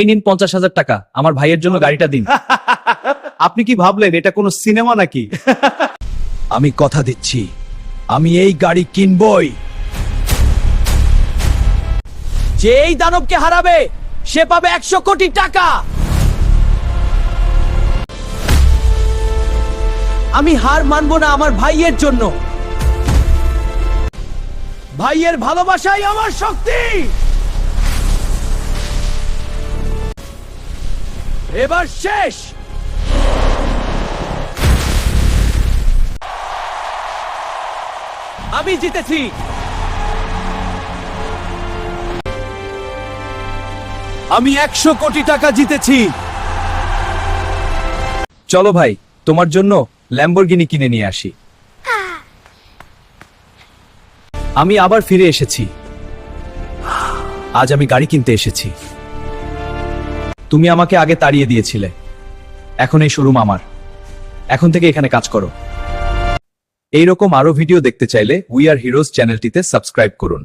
এই নিন 50,000 টাকা, আমার ভাইয়ের জন্য গাড়িটা দিন। আপনি কি ভাবলেন এটা কোনো সিনেমা নাকি? আমি কথা দিচ্ছি, আমি এই গাড়ি কিনবই। যে এই দানবকে হারাবে সে পাবে 100 কোটি টাকা। আমি হার মানবো না আমার ভাইয়ের জন্য। ভাইয়ের ভালোবাসাই আমার শক্তি। এবার শেষ। আমি জিতেছি। আমি 100 কোটি টাকা জিতেছি। চলো ভাই, তোমার জন্য ল্যাম্বরগিনি কিনে নিয়ে আসি। আমি আবার ফিরে এসেছি। আজ আমি গাড়ি কিনতে এসেছি। তুমি আমাকে আগে তাড়িয়ে দিয়েছিলে, এখন এই শোরুম আমার। এখন থেকে এখানে কাজ করো। এইরকম আরো ভিডিও দেখতে চাইলে উই আর হিরোজ চ্যানেলটিতে সাবস্ক্রাইব করুন।